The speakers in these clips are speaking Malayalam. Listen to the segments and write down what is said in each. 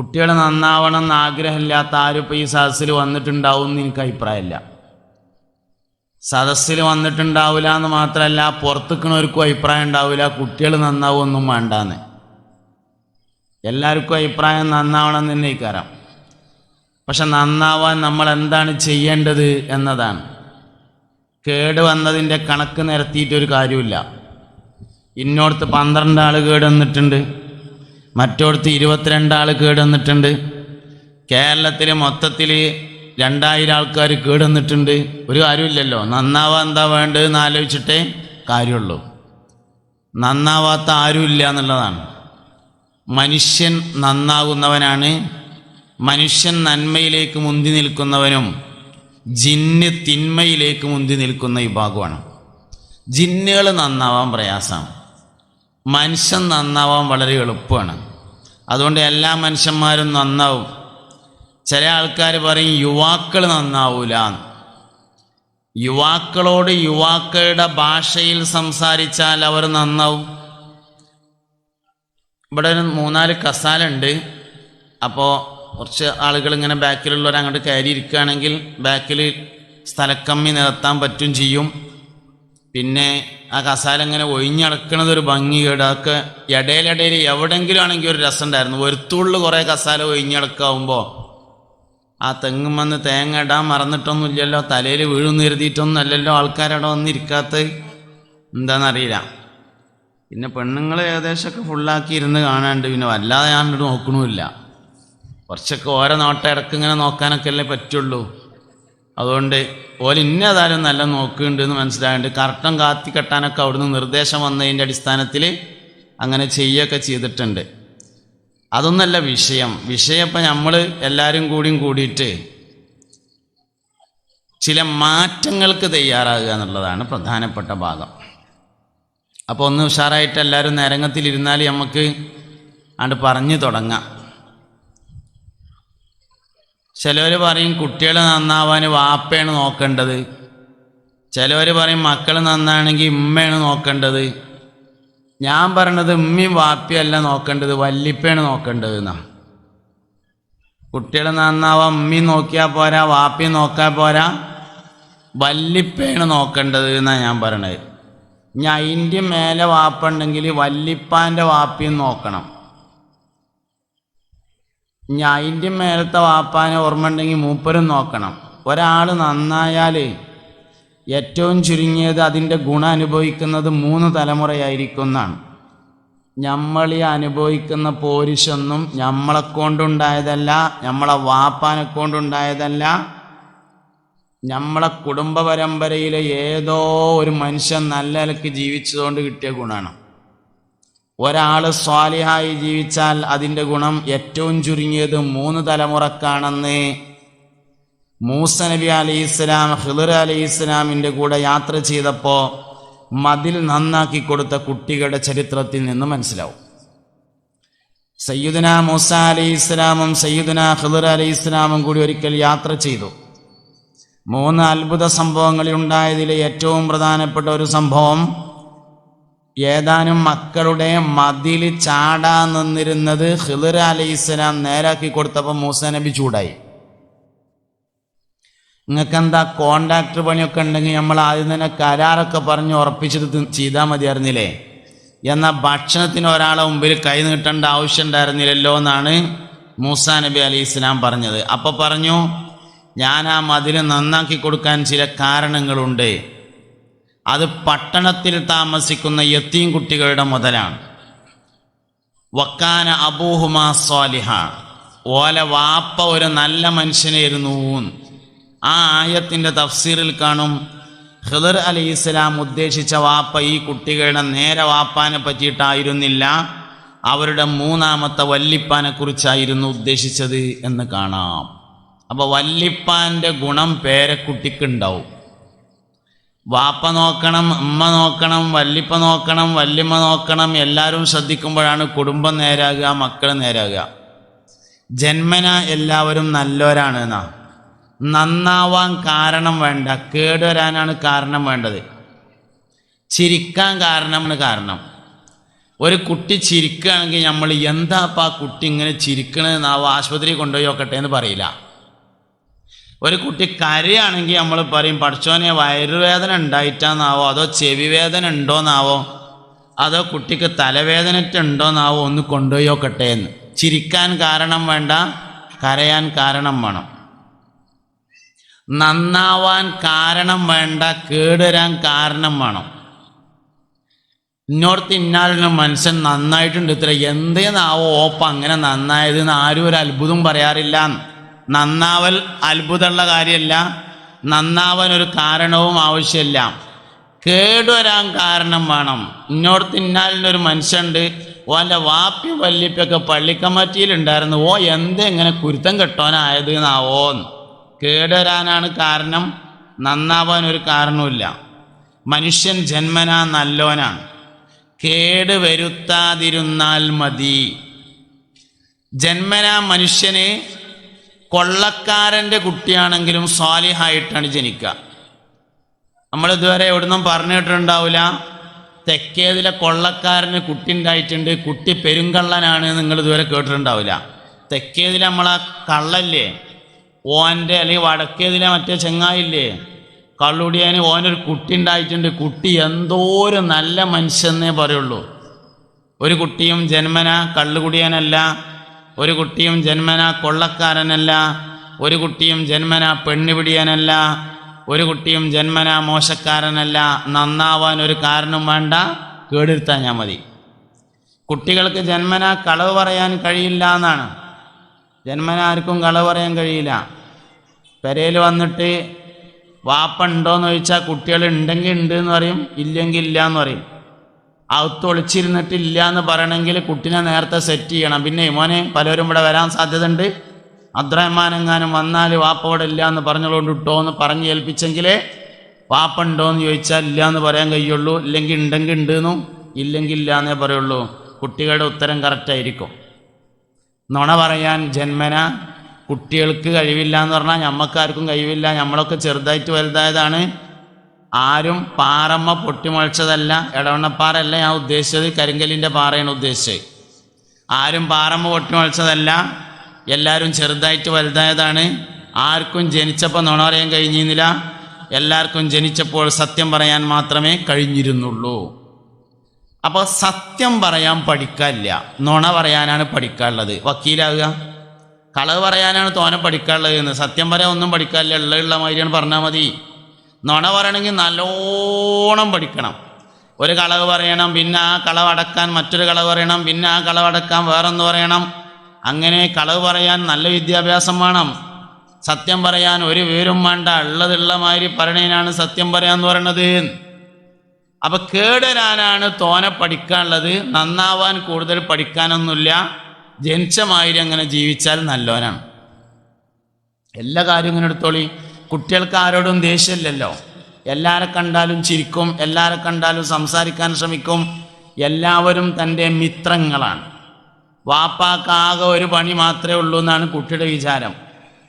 കുട്ടികൾ നന്നാവണം എന്ന് ആഗ്രഹമില്ലാത്ത ആരും ഇപ്പോൾ ഈ സദസ്സിൽ വന്നിട്ടുണ്ടാവും എന്ന് എനിക്ക് അഭിപ്രായമില്ല. സദസ്സിൽ വന്നിട്ടുണ്ടാവില്ല എന്ന് മാത്രമല്ല, പുറത്തുനിൽക്കുന്നവർക്കും അഭിപ്രായം ഉണ്ടാവില്ല കുട്ടികൾ നന്നാവുമൊന്നും വേണ്ടാന്ന്. എല്ലാവർക്കും അഭിപ്രായം നന്നാവണം എന്ന് തന്നെ ഇക്കാരം. പക്ഷെ നന്നാവാൻ നമ്മൾ എന്താണ് ചെയ്യേണ്ടത് എന്നതാണ്. കേട് വന്നതിൻ്റെ കണക്ക് നിരത്തിയിട്ടൊരു കാര്യമില്ല. ഇന്നോടത്ത് 12 ആൾ കേട് വന്നിട്ടുണ്ട്, മറ്റോടത്ത് 22 ആൾ കേട് വന്നിട്ടുണ്ട്. കേരളത്തിൽ മൊത്തത്തിൽ 2000 ആൾക്കാർ കേട് വന്നിട്ടുണ്ട്. ഒരു കാര്യമില്ലല്ലോ. നന്നാവാൻ എന്താ വേണ്ടതെന്ന് ആലോചിച്ചിട്ടേ കാര്യമുള്ളൂ. നന്നാവാത്ത ആരുമില്ല എന്നുള്ളതാണ്. മനുഷ്യൻ നന്നാകുന്നവനാണ്. മനുഷ്യൻ നന്മയിലേക്ക് മുന്തി നിൽക്കുന്നവനും ജിന്ന് തിന്മയിലേക്ക് മുന്തി നിൽക്കുന്ന വിഭാഗമാണ്. ജിന്നുകൾ നന്നാവാൻ പ്രയാസമാണ്, മനുഷ്യൻ നന്നാവാൻ വളരെ എളുപ്പമാണ്. അതുകൊണ്ട് എല്ലാ മനുഷ്യന്മാരും നന്നാവും. ചില ആൾക്കാർ പറയും യുവാക്കൾ നന്നാവൂല. യുവാക്കളോട് യുവാക്കളുടെ ഭാഷയിൽ സംസാരിച്ചാൽ അവർ നന്നാവും. ഇവിടെ ഒരു 3-4 കസാല ഉണ്ട്. അപ്പോൾ കുറച്ച് ആളുകൾ ഇങ്ങനെ ബാക്കിലുള്ളവർ അങ്ങോട്ട് കയറിയിരിക്കുകയാണെങ്കിൽ ബാക്കിൽ സ്ഥലക്കമ്മി നികത്താൻ പറ്റും ചെയ്യും. പിന്നെ ആ കസാല ഇങ്ങനെ ഒഴിഞ്ഞടക്കണത് ഒരു ഭംഗി കേട്. അതൊക്കെ ഇടയിലിടയിൽ എവിടെയെങ്കിലും ആണെങ്കിൽ ഒരു രസം ഉണ്ടായിരുന്നു. ഒരുത്തുള്ളിൽ കുറേ കസാല ഒഴിഞ്ഞടക്കാവുമ്പോൾ ആ തെങ്ങും വന്ന് തേങ്ങ ഇടാൻ മറന്നിട്ടൊന്നുമില്ലല്ലോ, തലയിൽ വീഴുന്ന് കരുതിയിട്ടൊന്നും അല്ലല്ലോ ആൾക്കാരവിടെ വന്നിരിക്കാത്തത്. എന്താണെന്നറിയില്ല. പിന്നെ പെണ്ണുങ്ങൾ ഏകദേശമൊക്കെ ഫുള്ളാക്കി ഇരുന്ന് കാണാണ്ട് പിന്നെ വല്ലാതെ ഞാൻ നോക്കണമില്ല. കുറച്ചൊക്കെ ഓരോ നോട്ടം ഇടയ്ക്ക് ഇങ്ങനെ നോക്കാനൊക്കെ അല്ലേ പറ്റുള്ളൂ. അതുകൊണ്ട് ഇന്നേതായാലും നല്ല നോക്കുന്നുണ്ട് എന്ന് മനസ്സിലായതുകൊണ്ട് കർട്ടൻ കാത്തി കെട്ടാനൊക്കെ അവിടുന്ന് നിർദ്ദേശം വന്നതിൻ്റെ അടിസ്ഥാനത്തിൽ അങ്ങനെ ചെയ്യുകയൊക്കെ ചെയ്തിട്ടുണ്ട്. അതൊന്നല്ല വിഷയം. ഇപ്പം നമ്മൾ എല്ലാവരും കൂടിയിട്ട് ചില മാറ്റങ്ങൾക്ക് തയ്യാറാകുക എന്നുള്ളതാണ് പ്രധാനപ്പെട്ട ഭാഗം. അപ്പോൾ ഒന്ന് ഉഷാറായിട്ട് എല്ലാവരും നേരങ്ങത്തിലിരുന്നാൽ നമുക്ക് ആണ്ട് പറഞ്ഞു തുടങ്ങാം. ചിലവർ പറയും കുട്ടികൾ നന്നാവാൻ വാപ്പയാണ് നോക്കേണ്ടത്. ചിലവർ പറയും മക്കൾ നന്നാണെങ്കിൽ ഉമ്മയാണ് നോക്കേണ്ടത്. ഞാൻ പറയണത് ഉമ്മയും വാപ്പയല്ല നോക്കേണ്ടത്, വല്ലിപ്പയാണ് നോക്കേണ്ടത് എന്നാണ്. കുട്ടികൾ നന്നാവാൻ ഉമ്മയും നോക്കിയാൽ പോരാ, വാപ്പയും നോക്കാൻ പോരാ, വല്ലിപ്പയാണ് നോക്കേണ്ടത് എന്നാണ് ഞാൻ പറയണത്. ഇനി അതിൻ്റെ മേലെ വാപ്പ ഉണ്ടെങ്കിൽ വല്ലിപ്പാൻ്റെ വാപ്പയും നോക്കണം. ഇനി അതിൻ്റെ മേലത്തെ വാപ്പാനെ ഓർമ്മ ഉണ്ടെങ്കിൽ മൂപ്പരും നോക്കണം. ഒരാൾ നന്നായാൽ ഏറ്റവും ചുരുങ്ങിയത് അതിൻ്റെ ഗുണം അനുഭവിക്കുന്നത് 3 തലമുറയായിരിക്കും എന്നാണ്. നമ്മൾ ഈ അനുഭവിക്കുന്ന പോരിശൊന്നും നമ്മളെ കൊണ്ടുണ്ടായതല്ല, നമ്മളെ വാപ്പാനെ കൊണ്ടുണ്ടായതല്ല, നമ്മളെ കുടുംബ പരമ്പരയിലെ ഏതോ ഒരു മനുഷ്യൻ നല്ല നിലയ്ക്ക് ജീവിച്ചതുകൊണ്ട് കിട്ടിയ ഗുണമാണ്. ഒരാൾ സ്വാലിഹായി ജീവിച്ചാൽ അതിൻ്റെ ഗുണം ഏറ്റവും ചുരുങ്ങിയത് 3 തലമുറക്കാണെന്ന് മൂസ നബി അലൈഹിസ്സലാം ഖിളിർ അലൈഹിസ്സലാമിൻ്റെ കൂടെ യാത്ര ചെയ്തപ്പോൾ മതിൽ നന്നാക്കി കൊടുത്ത കുട്ടികളുടെ ചരിത്രത്തിൽ നിന്ന് മനസ്സിലാവും. സയ്യിദുനാ മൂസ അലൈഹിസ്സലാമും സയ്യിദുനാ ഖിളിർ അലൈഹിസ്സലാമും കൂടി ഒരിക്കൽ യാത്ര ചെയ്തു. 3 അത്ഭുത സംഭവങ്ങളിൽ ഉണ്ടായതിലെ ഏറ്റവും പ്രധാനപ്പെട്ട ഒരു സംഭവം, ഏതാനും മക്കളുടെ മതിൽ ചാടാൻ നിന്നിരുന്നത് ഖിളിർ അലൈഹിസ്സലാം നേരാക്കി കൊടുത്തപ്പോൾ മൂസ നബി ചൂടായി. നിങ്ങൾക്കെന്താ കോൺട്രാക്ടർ പണിയൊക്കെ ഉണ്ടെങ്കിൽ നമ്മൾ ആദ്യം തന്നെ കരാറൊക്കെ പറഞ്ഞ് ഉറപ്പിച്ചിട്ട് ചെയ്താൽ മതിയായിരുന്നില്ലേ? എന്നാൽ ഭക്ഷണത്തിന് ഒരാളെ മുമ്പിൽ കൈ നീട്ടേണ്ട ആവശ്യം ഉണ്ടായിരുന്നില്ലല്ലോ എന്നാണ് മൂസ നബി അലൈഹിസ്സലാം പറഞ്ഞത്. അപ്പോൾ പറഞ്ഞു, ഞാൻ ആ മതിൽ നന്നാക്കി കൊടുക്കാൻ ചില കാരണങ്ങളുണ്ട്. അത് പട്ടണത്തിൽ താമസിക്കുന്ന യത്തീം കുട്ടികളുടെ മുതലാണ്. വക്കാന അബൂഹുമാ സ്വാലിഹ, ഓല വാപ്പ ഒരു നല്ല മനുഷ്യനായിരുന്നു. ആ ആയത്തിൻ്റെ തഫ്സീറിൽ കാണും, ഖിളിർ അലൈഹിസ്സലാം ഉദ്ദേശിച്ച വാപ്പ ഈ കുട്ടികളുടെ നേരെ വാപ്പാനെ പറ്റിയിട്ടായിരുന്നില്ല, അവരുടെ 3ാമത്തെ വല്ലിപ്പാനെ കുറിച്ചായിരുന്നു ഉദ്ദേശിച്ചത് എന്ന് കാണാം. അപ്പോൾ വല്ലിപ്പാൻ്റെ ഗുണം പേരക്കുട്ടിക്കുണ്ടാവും. വാപ്പ നോക്കണം, ഉമ്മ നോക്കണം, വല്ലിപ്പ നോക്കണം, വല്യമ്മ നോക്കണം. എല്ലാവരും ശ്രദ്ധിക്കുമ്പോഴാണ് കുടുംബം നേരാകുക, മക്കൾ നേരാകുക. ജന്മന എല്ലാവരും നല്ലവരാണ് എന്നാ. നന്നാവാൻ കാരണം വേണ്ട, കേടുവരാനാണ് കാരണം വേണ്ടത്. ചിരിക്കാൻ കാരണമാണ് കാരണം. ഒരു കുട്ടി ചിരിക്കുകയാണെങ്കിൽ നമ്മൾ എന്താപ്പാ കുട്ടി ഇങ്ങനെ ചിരിക്കണെന്നാവോ, ആശുപത്രി കൊണ്ടുപോയി നോക്കട്ടെ എന്ന് പറയില്ല. ഒരു കുട്ടി കരയാണെങ്കിൽ നമ്മൾ പറയും പഠിച്ചോനെ വയറുവേദന ഉണ്ടായിട്ടാന്നാവോ, അതോ ചെവി വേദന ഉണ്ടോന്നാവോ, അതോ കുട്ടിക്ക് തലവേദനറ്റുണ്ടോന്നാവോ, ഒന്ന് കൊണ്ടുപോയി നോക്കട്ടെ എന്ന്. ചിരിക്കാൻ കാരണം വേണ്ട, കരയാൻ കാരണം വേണം. നന്നാവാൻ കാരണം വേണ്ട, കേടുവരാൻ കാരണം വേണം. ഇന്നോടത്ത് ഇന്നാലൊരു മനുഷ്യൻ നന്നായിട്ടുണ്ട് ഇത്ര, എന്തേന്നാവോ ഓപ്പ അങ്ങനെ നന്നായത് എന്ന് ആരും ഒരു അത്ഭുതം പറയാറില്ല. നന്നാവൽ അത്ഭുതമുള്ള കാര്യമല്ല, നന്നാവാൻ ഒരു കാരണവും ആവശ്യമില്ല, കേടുവരാൻ കാരണം വേണം. ഇന്നോടത്ത് ഇന്നാലിനൊരു മനുഷ്യനുണ്ട്, ഓൻ്റെ വാപ്പി വല്ലിപ്പൊക്കെ പള്ളിക്കമ്മറ്റിയിലുണ്ടായിരുന്നു, ഓ എങ്ങനെ കുരുത്തം കെട്ടോനായത് എന്നാവോന്ന്. കേടുവരാനാണ് കാരണം, നന്നാവാൻ ഒരു കാരണവുമില്ല. മനുഷ്യൻ ജന്മനാ നല്ലോനാണ്, കേട് വരുത്താതിരുന്നാൽ മതി. ജന്മനാ മനുഷ്യന് കൊള്ളക്കാരൻ്റെ കുട്ടിയാണെങ്കിലും സ്വാലിഹായിട്ടാണ് ജനിക്കുക. നമ്മളിതുവരെ എവിടുന്നും പറഞ്ഞു കേട്ടിട്ടുണ്ടാവില്ല, തെക്കേതിലെ കൊള്ളക്കാരന് കുട്ടി ഉണ്ടായിട്ടുണ്ട്, കുട്ടി പെരുങ്കള്ളനാണ് നിങ്ങൾ ഇതുവരെ കേട്ടിട്ടുണ്ടാവില്ല. തെക്കേതിലെ നമ്മളാ കള്ളല്ലേ, ഓൻ്റെ അല്ലെങ്കിൽ വടക്കേതിലെ മറ്റേ ചെങ്ങായില്ലേ കള്ളുടിയാന്, ഓനൊരു കുട്ടി ഉണ്ടായിട്ടുണ്ട്, കുട്ടി എന്തോരു നല്ല മനുഷ്യന്നേ പറയുള്ളൂ. ഒരു കുട്ടിയും ജന്മന കള്ളുകുടിയാനല്ല, ഒരു കുട്ടിയും ജന്മന കൊള്ളക്കാരനല്ല, ഒരു കുട്ടിയും ജന്മന പെണ്ണുപിടിയാനല്ല, ഒരു കുട്ടിയും ജന്മന മോശക്കാരനല്ല. നന്നാവാൻ ഒരു കാരണം വേണ്ട, കേടെടുത്താൽ ഞാൻ മതി. കുട്ടികൾക്ക് ജന്മന കളവ് പറയാൻ കഴിയില്ല എന്നാണ്. ജന്മന ആർക്കും കളവ് പറയാൻ കഴിയില്ല. പെരയിൽ വന്നിട്ട് വാപ്പ ഉണ്ടോയെന്ന് ചോദിച്ചാൽ കുട്ടികൾ ഉണ്ടെങ്കിൽ ഉണ്ട് എന്ന് പറയും, ഇല്ലെങ്കിൽ ഇല്ല എന്ന് പറയും. അകത്ത് ഒളിച്ചിരുന്നിട്ട് ഇല്ല എന്ന് പറയണമെങ്കിൽ കുട്ടീനെ നേരത്തെ സെറ്റ് ചെയ്യണം. പിന്നെ മോനെ പലരും ഇവിടെ വരാൻ സാധ്യതയുണ്ട്, അബ്ദുറഹ്മാനെങ്ങാനും വന്നാൽ വാപ്പ ഇവിടെ ഇല്ല എന്ന് പറഞ്ഞുകൊണ്ട് ഇട്ടോ എന്ന് പറഞ്ഞ് ഏൽപ്പിച്ചെങ്കിലേ വാപ്പ ഉണ്ടോ എന്ന് ചോദിച്ചാൽ ഇല്ല എന്ന് പറയാൻ കഴിയുള്ളൂ, ഇല്ലെങ്കിൽ ഉണ്ടെങ്കിൽ ഉണ്ട് എന്നും ഇല്ലെങ്കിൽ ഇല്ല എന്നേ പറയുള്ളൂ. കുട്ടികളുടെ ഉത്തരം കറക്റ്റായിരിക്കും. നുണ പറയാൻ ജന്മന കുട്ടികൾക്ക് കഴിവില്ല എന്ന് പറഞ്ഞാൽ നമ്മൾക്കാർക്കും കഴിവില്ല. നമ്മളൊക്കെ ചെറുതായിട്ട് വലുതായതാണ്. ആരും പാറമ്മ പൊട്ടിമുളച്ചതല്ല, ഇടവണ്ണപ്പാറയല്ല ഞാൻ ഉദ്ദേശിച്ചത്, കരിങ്കലിൻ്റെ പാറയാണ് ഉദ്ദേശിച്ചത്. ആരും പാറമ്മ പൊട്ടിമുളച്ചതല്ല, എല്ലാവരും ചെറുതായിട്ട് വലുതായതാണ്. ആർക്കും ജനിച്ചപ്പോൾ നുണ പറയാൻ കഴിഞ്ഞിരുന്നില്ല, എല്ലാവർക്കും ജനിച്ചപ്പോൾ സത്യം പറയാൻ മാത്രമേ കഴിഞ്ഞിരുന്നുള്ളൂ. അപ്പോൾ സത്യം പറയാൻ പഠിക്കാനില്ല, നുണ പറയാനാണ് പഠിക്കാനുള്ളത്. വക്കീലാകുക, കളവ് പറയാനാണ് തോനെ പഠിക്കാനുള്ളത് എന്ന്. സത്യം പറയാൻ ഒന്നും പഠിക്കാനില്ല, ഉള്ള മാതിരിയാണ് പറഞ്ഞാൽ മതി. നുണ പറയണമെങ്കിൽ നല്ലോണം പഠിക്കണം. ഒരു കളവ് പറയണം, പിന്നെ ആ കളവ് അടക്കാൻ മറ്റൊരു കളവ് പറയണം, പിന്നെ ആ കളവ് അടക്കാൻ വേറൊന്ന് പറയണം. അങ്ങനെ കളവ് പറയാൻ നല്ല വിദ്യാഭ്യാസം വേണം. സത്യം പറയാൻ ഒരു വിവരം വേണ്ട, ഉള്ളതുള്ള മാതിരി പറയണേനാണ് സത്യം പറയാന്ന് പറയണത്. അപ്പൊ കേടുവരാനാണ് തോനെ പഠിക്കാനുള്ളത്, നന്നാവാൻ കൂടുതൽ പഠിക്കാനൊന്നുമില്ല. ജനിച്ച മാതിരി അങ്ങനെ ജീവിച്ചാൽ നല്ലവനാണ്. എല്ലാ കാര്യവും ഇങ്ങനെ എടുത്തോളി. കുട്ടികൾക്ക് ആരോടും ദേഷ്യമില്ലല്ലോ, എല്ലാരെ കണ്ടാലും ചിരിക്കും, എല്ലാരെ കണ്ടാലും സംസാരിക്കാൻ ശ്രമിക്കും. എല്ലാവരും തൻ്റെ മിത്രങ്ങളാണ്. വാപ്പാക്കാകെ ഒരു പണി മാത്രമേ ഉള്ളൂ എന്നാണ് കുട്ടിയുടെ വിചാരം.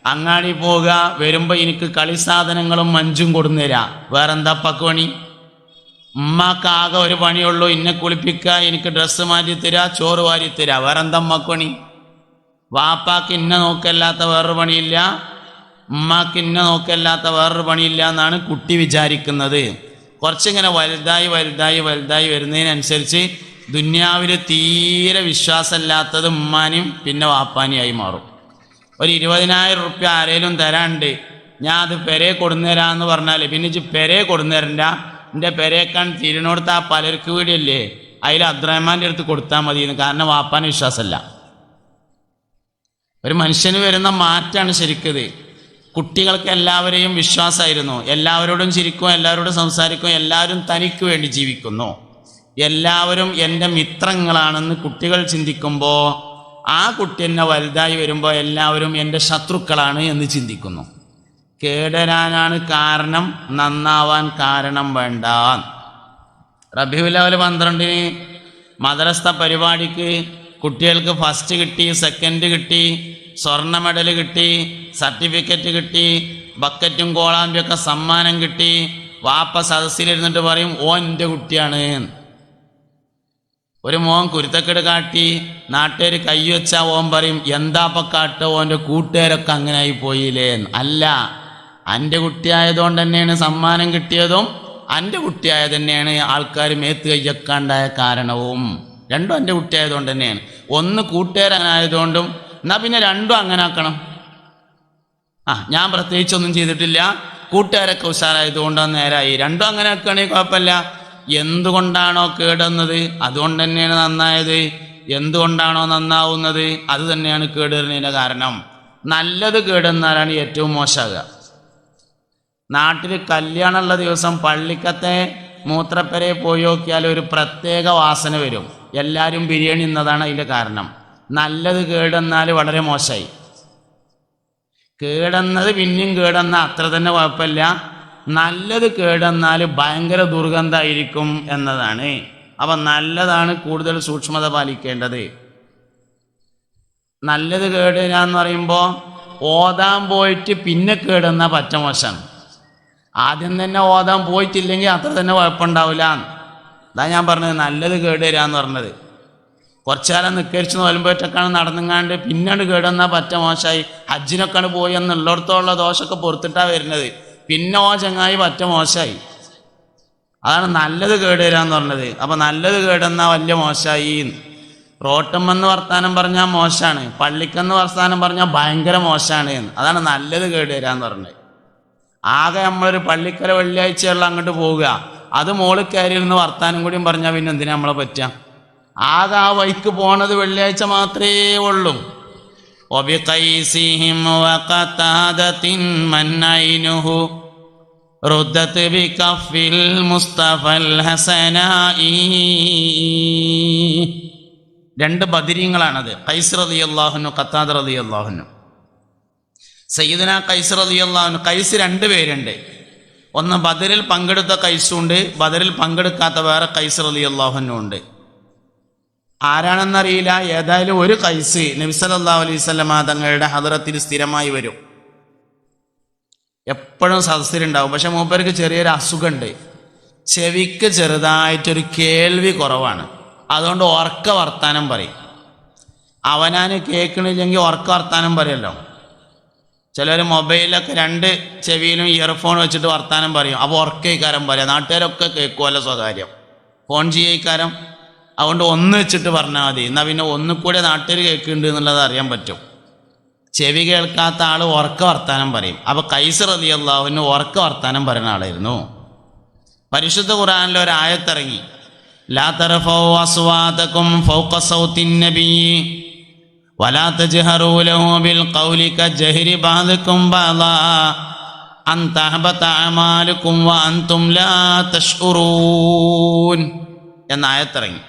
അങ്ങാടി പോവുക, വരുമ്പോൾ എനിക്ക് കളി സാധനങ്ങളും മഞ്ചും കൊടുന്നുതരാ, വേറെന്താ പക്ക് പണി? ഉമ്മാക്കാകെ ഒരു പണിയുള്ളൂ, ഇന്നെ കുളിപ്പിക്കുക, എനിക്ക് ഡ്രസ്സ് മാറ്റി തരാ, ചോറ് വാരി തരാ, വേറെന്താ ഉമ്മക്ക് പണി? വാപ്പാക്ക് ഇന്നെ നോക്കല്ലാത്ത വേറൊരു പണിയില്ല, ഉമ്മാക്ക് ഇന്നെ നോക്കല്ലാത്ത വേറൊരു പണിയില്ല എന്നാണ് കുട്ടി വിചാരിക്കുന്നത്. കുറച്ചിങ്ങനെ വലുതായി വലുതായി വലുതായി വരുന്നതിനനുസരിച്ച് ദുന്യാവിൽ തീരെ വിശ്വാസമില്ലാത്തത് ഉമ്മാനും പിന്നെ വാപ്പാനിയായി മാറും. ഒരു 20,000 റുപ്യ ആരേലും തരാണ്ട് ഞാൻ അത് പെരേ കൊടുന്നുതരാമെന്ന് പറഞ്ഞാൽ പിന്നെ പെരേ കൊടുന്നുതരണ്ട, എൻ്റെ പെരേക്കാൻ തിരിനോടുത്ത് ആ പലർക്ക് വീടിയല്ലേ, അതിൽ അബ്ദുറഹ്മാൻ്റെ അടുത്ത് കൊടുത്താൽ മതിയെന്ന്. കാരണം വാപ്പാന് വിശ്വാസമല്ല. ഒരു മനുഷ്യന് വരുന്ന മാറ്റാണ് ശരിക്കത്. കുട്ടികൾക്ക് എല്ലാവരെയും വിശ്വാസമായിരുന്നു, എല്ലാവരോടും ചിരിക്കും, എല്ലാവരോടും സംസാരിക്കും, എല്ലാവരും തനിക്ക് വേണ്ടി ജീവിക്കുന്നു, എല്ലാവരും എൻ്റെ മിത്രങ്ങളാണെന്ന് കുട്ടികൾ ചിന്തിക്കുമ്പോൾ ആ കുട്ടി എന്നെ വലുതായി വരുമ്പോൾ എല്ലാവരും എൻ്റെ ശത്രുക്കളാണ് എന്ന് ചിന്തിക്കുന്നു. കേടരാനാണ് കാരണം, നന്നാവാൻ കാരണം വേണ്ട. റബീഉൽ അവ്വൽ 12-ന് മദ്രസ പരിപാടിക്ക് കുട്ടികൾക്ക് ഫസ്റ്റ് കിട്ടി, സെക്കൻഡ് കിട്ടി, സ്വർണ്ണ മെഡൽ കിട്ടി, സർട്ടിഫിക്കറ്റ് കിട്ടി, ബക്കറ്റും കോളാമ്പിയൊക്കെ സമ്മാനം കിട്ടി. വാപ്പ സദസ്സിലിരുന്നിട്ട് പറയും ഓ എൻ്റെ കുട്ടിയാണ്. ഒരു മോൻ കുരുത്തക്കേട് കാട്ടി നാട്ടുകാർ കൈവച്ചാൽ ഓൻ പറയും എന്താപ്പ കാട്ട ഓൻ്റെ കൂട്ടുകാരൊക്കെ അങ്ങനെ ആയി പോയില്ലേ എന്ന്. അല്ല, എൻ്റെ കുട്ടിയായതുകൊണ്ട് തന്നെയാണ് സമ്മാനം കിട്ടിയതും എൻ്റെ കുട്ടിയായത് തന്നെയാണ് ആൾക്കാർ മേത്ത് കയ്യക്കാണ്ടായ കാരണവും. രണ്ടും എൻ്റെ കുട്ടിയായതുകൊണ്ട് തന്നെയാണ്. ഒന്ന് കൂട്ടുകാരനായതുകൊണ്ടും, എന്നാൽ പിന്നെ രണ്ടും അങ്ങനെ ആക്കണം. ഞാൻ പ്രത്യേകിച്ചൊന്നും ചെയ്തിട്ടില്ല, കൂട്ടുകാരൊക്കെ ഉഷാറായതുകൊണ്ടാണ് നേരായി. രണ്ടും അങ്ങനെ ആക്കുകയാണെങ്കിൽ കുഴപ്പമില്ല. എന്തുകൊണ്ടാണോ കേടുന്നത് അതുകൊണ്ട് തന്നെയാണ് നന്നായത്, എന്തുകൊണ്ടാണോ നന്നാവുന്നത് അത് തന്നെയാണ് കേടുവരുന്നതിൻ്റെ കാരണം. നല്ലത് കേടുവന്നാലാണ് ഏറ്റവും മോശമാകുക. നാട്ടിൽ കല്യാണമുള്ള ദിവസം പള്ളിക്കത്തെ മൂത്രപ്പരയെ പോയി നോക്കിയാൽ ഒരു പ്രത്യേക വാസന വരും. എല്ലാവരും ബിരിയാണി തിന്നതാണ് അതിൻ്റെ കാരണം. നല്ലത് കേടുവന്നാൽ വളരെ മോശമായി. കേടുന്നത് പിന്നെയും കേടുവന്നാൽ അത്ര തന്നെ കുഴപ്പമില്ല, നല്ലത് കേടുവന്നാൽ ഭയങ്കര ദുർഗന്ധമായിരിക്കും എന്നതാണ്. അപ്പം നല്ലതാണ് കൂടുതൽ സൂക്ഷ്മത പാലിക്കേണ്ടത്. നല്ലത് കേടുവരാന്ന് പറയുമ്പോൾ ഓതാൻ പോയിട്ട് പിന്നെ കേടുവന്നാൽ പറ്റ മോശമാണ്. ആദ്യം തന്നെ ഓതാൻ പോയിട്ടില്ലെങ്കിൽ അത്ര തന്നെ കുഴപ്പമുണ്ടാവില്ല. അതാ ഞാൻ പറഞ്ഞത് നല്ലത് കേടുവരാന്ന് പറഞ്ഞത്. കുറച്ചു കാലം നിക്കരിച്ച് നോലുമ്പോഴൊക്കെയാണ് നടന്നുങ്ങാണ്ട് പിന്നീട് കേടുവന്നാൽ പറ്റ മോശമായി. ഹജ്ജിനൊക്കെയാണ് പോയി എന്നുള്ളിടത്തോളം ദോഷമൊക്കെ പൊറത്തിട്ടാണ് വരുന്നത്. പിന്നെ ചങ്ങായി പറ്റ മോശമായി. അതാണ് നല്ലത് കേടുവരാന്ന് പറഞ്ഞത്. അപ്പം നല്ലത് കേടുവന്നാൽ വലിയ മോശമായി. റോട്ടമെന്ന് വർത്താനം പറഞ്ഞാൽ മോശമാണ്, പള്ളിക്കെന്ന് വർത്താനം പറഞ്ഞാൽ ഭയങ്കര മോശമാണ്. അതാണ് നല്ലത് കേടുവരാന്ന് പറഞ്ഞത്. ആകെ നമ്മളൊരു പള്ളിക്കര വെള്ളിയാഴ്ചയുള്ള അങ്ങോട്ട് പോവുക, അത് മോളിൽ കയറിയിരുന്ന് വർത്താനം കൂടിയും പറഞ്ഞാൽ പിന്നെ എന്തിനാ നമ്മളെ പറ്റാം? ആകെ ആ വൈക്ക് പോണത് വെള്ളിയാഴ്ച മാത്രമേ ഉള്ളൂ. രണ്ട് ബദരീങ്ങളാണത്, ഖൈസ് റളിയല്ലാഹു അൻഹു, ഖത്താദ റളിയല്ലാഹു അൻഹു. സയ്യിദുനാ ഖൈസ് റളിയല്ലാഹു അൻഹു, ഖൈസ് രണ്ട് പേരുണ്ട്. ഒന്ന് ബദറിൽ പങ്കെടുത്ത ഖൈസുണ്ട്, ബദറിൽ പങ്കെടുക്കാത്ത വേറെ ഖൈസ് റളിയല്ലാഹു അൻഹു ഉണ്ട്. ആരാണെന്നറിയില്ല. ഏതായാലും ഒരു ഖൈസ് നബി സല്ലല്ലാഹു അലൈഹി വസല്ലമ തങ്ങളുടെ ഹദറത്തിൽ സ്ഥിരമായി വരും, എപ്പോഴും സദസ്സിലുണ്ടാവും. പക്ഷെ മൂപ്പർക്ക് ചെറിയൊരു അസുഖമുണ്ട്, ചെവിക്ക് ചെറുതായിട്ടൊരു കേൾവി കുറവാണ്. അതുകൊണ്ട് ഉറക്ക വർത്താനം പറയും. അവനാന് കേൾക്കണില്ലെങ്കിൽ ഉറക്ക വർത്താനം പറയുമല്ലോ. ചിലർ മൊബൈലൊക്കെ രണ്ട് ചെവിയിലും ഇയർഫോൺ വെച്ചിട്ട് വർത്താനം പറയും. അപ്പോൾ ഉറക്കയിക്കാരം പറയാം, നാട്ടുകാരൊക്കെ കേൾക്കുമല്ലോ സ്വകാര്യം, ഫോൺ ചെയ്യിക്കാരം. അതുകൊണ്ട് ഒന്ന് വെച്ചിട്ട് പറഞ്ഞാൽ മതി, എന്നാൽ പിന്നെ ഒന്നുകൂടെ നാട്ടുകാർ കേൾക്കുന്നുണ്ട് എന്നുള്ളത് അറിയാൻ പറ്റും. ചെവി കേൾക്കാത്ത ആൾ ഉറക്ക വർത്താനം പറയും. അപ്പോൾ ഖൈസ് റളിയല്ലാഹു അൻഹു ഉറക്ക വർത്താനം പറയുന്ന ആളായിരുന്നു. പരിശുദ്ധ ഖുർആനിൽ ഒരു ആയത്തിറങ്ങി, ലാ തർഫഉ അസ്വാതകും ഫൗഖ സൗത്തിൻ നബി വലാ തജ്ഹറൂ ലഹു ബിൽ ഖൗലി കജഹരി ബഅദകും ബഅദാ അൻ തഹബത അമാലുകും വ അൻതും ലാ തശ്ഉറൂൻ എന്ന ആയത്തിറങ്ങി.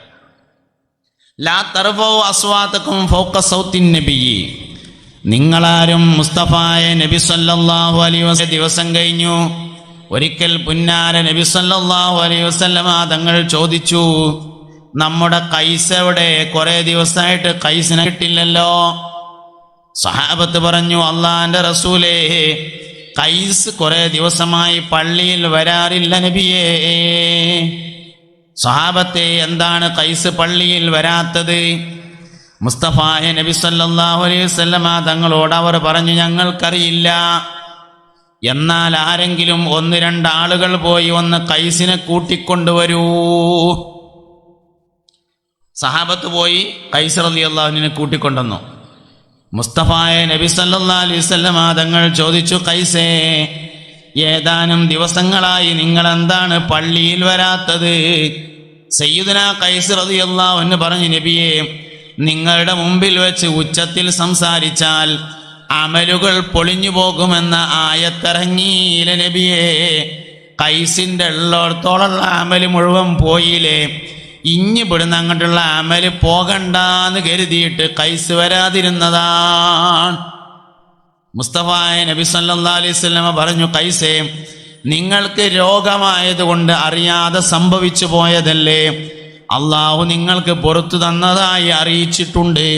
ലാ തർഫഉ അസ്വാതകും ഫൗഖ സൗത്തിൻ നബി, നിങ്ങളാരും മുസ്തഫായ നബി സല്ലല്ലാഹു അലൈഹി വസല്ലം ദിവസം കഴിഞ്ഞു. ഒരിക്കൽ പുന്നാര നബി സല്ലല്ലാഹു അലൈഹി വസല്ലമ തങ്ങൾ ചോദിച്ചു, നമ്മുടെ ഖൈസ് എവിടെ? കുറെ ദിവസമായിട്ട് ഖൈസിനെ കിട്ടില്ലല്ലോ. സഹാബത്ത് പറഞ്ഞു, അള്ളാന്റെ റസൂലേ, ഖൈസ് കുറെ ദിവസമായി പള്ളിയിൽ വരാറില്ല നബിയേ. സഹാബത്തെ, എന്താണ് ഖൈസ് പള്ളിയിൽ വരാത്തത്? മുസ്തഫായ നബി സല്ലല്ലാഹു അലൈഹി വസല്ലമ തങ്ങളോട് അവർ പറഞ്ഞു, ഞങ്ങൾക്കറിയില്ല. എന്നാൽ ആരെങ്കിലും ഒന്ന് രണ്ടാളുകൾ പോയി ഒന്ന് ഖൈസിനെ കൂട്ടിക്കൊണ്ടുവരൂ. സഹാബത്ത് പോയി ഖൈസ് റളിയല്ലാഹു അൻഹുവിനെ കൂട്ടിക്കൊണ്ടുവന്നു. മുസ്തഫായ നബി സല്ലല്ലാഹു അലൈഹി വസല്ലമ തങ്ങൾ ചോദിച്ചു, ഖൈസേ, ഏതാനും ദിവസങ്ങളായി നിങ്ങൾ എന്താണ് പള്ളിയിൽ വരാത്തത്? സയ്യിദുനാ ഖൈസ് റളിയല്ലാഹു അൻഹു പറഞ്ഞു, നബിയേ, നിങ്ങളുടെ മുമ്പിൽ വെച്ച് ഉച്ചത്തിൽ സംസാരിച്ചാൽ അമലുകൾ പൊളിഞ്ഞു പോകുമെന്ന ആയത്തിറങ്ങിയില്ല നബിയേ. ഖൈസിന്റെ ഉള്ളിടത്തോളം അമല് മുഴുവൻ പോയില്ലേ, ഇഞ്ഞി പെടുന്ന അങ്ങോട്ടുള്ള അമല് പോകണ്ടെന്ന് കരുതിയിട്ട് ഖൈസ് വരാതിരുന്നതാണ്. മുസ്തഫായ നബി സല്ലല്ലാഹു അലൈഹി വസല്ലമ പറഞ്ഞു, ഖൈസേ, നിങ്ങൾക്ക് രോഗമായതുകൊണ്ട് അറിയാതെ സംഭവിച്ചു പോയതല്ലേ, അള്ളാഹു നിങ്ങൾക്ക് പുറത്തു തന്നതായി അറിയിച്ചിട്ടുണ്ട്.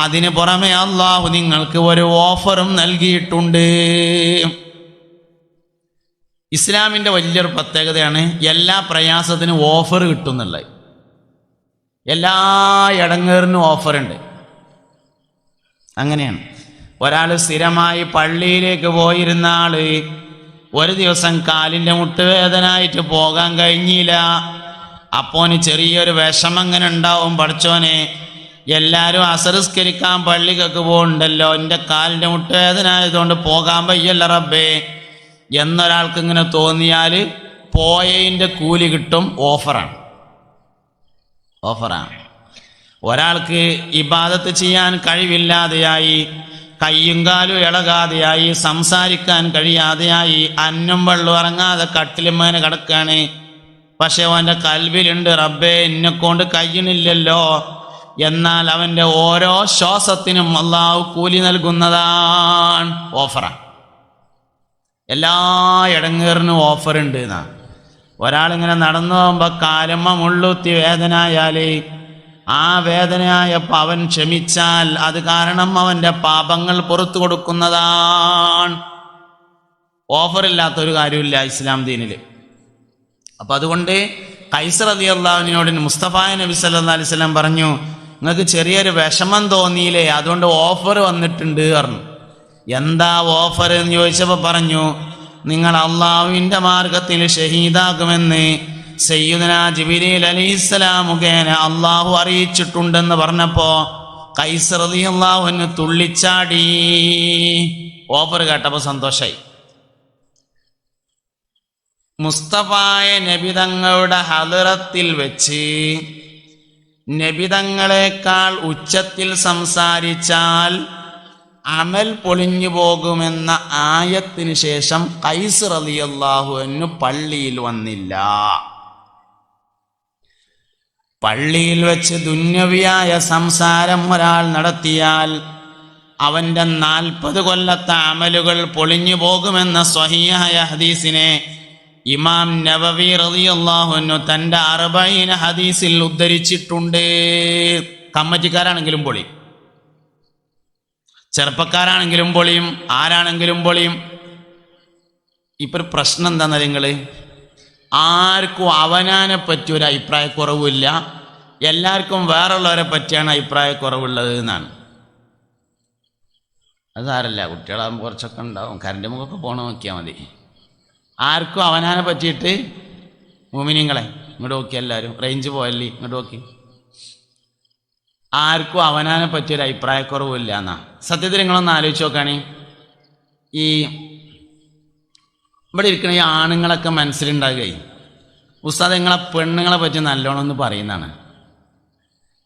അതിന് പുറമെ അള്ളാഹു നിങ്ങൾക്ക് ഒരു ഓഫറും നൽകിയിട്ടുണ്ട്. ഇസ്ലാമിൻ്റെ വലിയൊരു പ്രത്യേകതയാണ് എല്ലാ പ്രയാസത്തിനും ഓഫർ കിട്ടുന്നുള്ളത്. എല്ലാ ഇടങ്ങേറിനും ഓഫറുണ്ട്. അങ്ങനെയാണ്. ഒരാൾ സ്ഥിരമായി പള്ളിയിലേക്ക് പോയിരുന്ന ആള് ഒരു ദിവസം കാലിൻ്റെ മുട്ടുവേദനായിട്ട് പോകാൻ കഴിഞ്ഞില്ല. അപ്പോന് ചെറിയൊരു വിഷമം അങ്ങനെ ഉണ്ടാവും. പഠിച്ചോനെ, എല്ലാവരും അസറിസ്കരിക്കാൻ പള്ളിക്കൊക്കെ പോകുന്നുണ്ടല്ലോ, എൻ്റെ കാലിൻ്റെ മുട്ടുവേദന ആയതുകൊണ്ട് പോകാൻ വയ്യല്ല റബ്ബേ എന്നൊരാൾക്ക് ഇങ്ങനെ തോന്നിയാൽ പോയതിൻ്റെ കൂലി കിട്ടും. ഓഫറാണ്. ഒരാൾക്ക് ഇബാദത്ത് ചെയ്യാൻ കഴിവില്ലാതെയായി, കയ്യും കാലും ഇളകാതെയായി, സംസാരിക്കാൻ കഴിയാതെയായി, അന്നം വെള്ളം ഇറങ്ങാതെ കട്ടിലുമേനെ കിടക്കാണ്. പക്ഷെ അവൻ്റെ കൽവിലുണ്ട്, റബ്ബേ എന്നെക്കൊണ്ട് കഴിയണില്ലല്ലോ. എന്നാൽ അവൻ്റെ ഓരോ ശ്വാസത്തിനും അള്ളാഹു കൂലി നൽകുന്നതാണ്. ഓഫറാണ്. എല്ലാ ഇടങ്ങേറിനും ഓഫറുണ്ട് എന്നാണ്. ഒരാളിങ്ങനെ നടന്നു പോകുമ്പോൾ കാലമ്മ മുള്ളുത്തി വേദനയാൽ ആ വേദനയായപ്പോൾ അവൻ ക്ഷമിച്ചാൽ അത് കാരണം അവൻ്റെ പാപങ്ങൾ പുറത്തു കൊടുക്കുന്നതാണ്. ഓഫറില്ലാത്തൊരു കാര്യമില്ല ഇസ്ലാം ദീനിൽ. അപ്പം അതുകൊണ്ട് ഖൈസ് റളിയല്ലാഹുവിനോട് മുസ്തഫ നബി സല്ലല്ലാഹു അലൈഹി വസല്ലം പറഞ്ഞു, നിങ്ങൾക്ക് ചെറിയൊരു വിഷമം തോന്നിയില്ലേ, അതുകൊണ്ട് ഓഫർ വന്നിട്ടുണ്ട് പറഞ്ഞു. എന്താ ഓഫർ എന്ന് ചോദിച്ചപ്പോൾ പറഞ്ഞു, നിങ്ങൾ അള്ളാഹുവിൻ്റെ മാർഗത്തിൽ ഷഹീദാകുമെന്ന് സയ്യിദുനാ ജിബ്രീൽ അലൈഹിസ്സലാം മുഖേന അള്ളാഹു അറിയിച്ചിട്ടുണ്ടെന്ന് പറഞ്ഞപ്പോൾ ഖൈസ് റളിയല്ലാഹു അൻഹു തുള്ളിച്ചാടി. ഓഫർ കേട്ടപ്പോൾ സന്തോഷമായി. മുസ്തഫായ നബിതങ്ങളുടെ ഹളറത്തിൽ വെച്ച് നബിതങ്ങളെക്കാൾ ഉച്ചത്തിൽ സംസാരിച്ചാൽ അമൽ പൊളിഞ്ഞു പോകുമെന്ന ആയത്തിന് ശേഷം ഖൈസ് റളിയല്ലാഹു അൻഹു പള്ളിയിൽ വന്നില്ല. പള്ളിയിൽ വെച്ച് ദുന്യവിയായ സംസാരം ഒരാൾ നടത്തിയാൽ അവൻ്റെ 40 കൊല്ലത്തെ അമലുകൾ പൊളിഞ്ഞു പോകുമെന്ന സ്വഹീഹായ ഹദീസിനെ ഇമാം നവവി റളിയല്ലാഹു അൻഹു തൻ്റെ 40 ഹദീസിൽ ഉദ്ധരിച്ചിട്ടുണ്ട്. കമ്മറ്റിക്കാരാണെങ്കിലും പൊളി, ചെറുപ്പക്കാരാണെങ്കിലും പൊളിയും, ആരാണെങ്കിലും പൊളിയും. ഇപ്പം പ്രശ്നം എന്താണെന്ന് നിങ്ങൾ, ആർക്കും അവനാനെ പറ്റി ഒരു അഭിപ്രായക്കുറവില്ല, എല്ലാവർക്കും വേറുള്ളവരെ പറ്റിയാണ് അഭിപ്രായക്കുറവുള്ളത് എന്നാണ്. അത് സാരല്ല, കുട്ടികളാകുമ്പോൾ കുറച്ചൊക്കെ ഉണ്ടാവും, കറണ്ട് മുഖമൊക്കെ പോകണ നോക്കിയാൽ മതി. ആർക്കും അവനാനെ പറ്റിയിട്ട്, മുഅ്മിനീങ്ങളെ ഇങ്ങോട്ട് നോക്കി, എല്ലാവരും റേഞ്ച് പോയല്ലേ ഇങ്ങോട്ട് നോക്കി, ആർക്കും അവനാനെ പറ്റിയൊരു അഭിപ്രായക്കുറവില്ല എന്നാ. സത്യത്തിൽ നിങ്ങളൊന്ന് ആലോചിച്ച് നോക്കുകയാണെ, ഈ ഇവിടെ ഇരിക്കുന്ന ഈ ആണുങ്ങളൊക്കെ മനസ്സിലുണ്ടാകുകയും ഉസ്താദ് നിങ്ങളെ പെണ്ണുങ്ങളെ പറ്റി നല്ലോണം എന്ന് പറയുന്നതാണ്.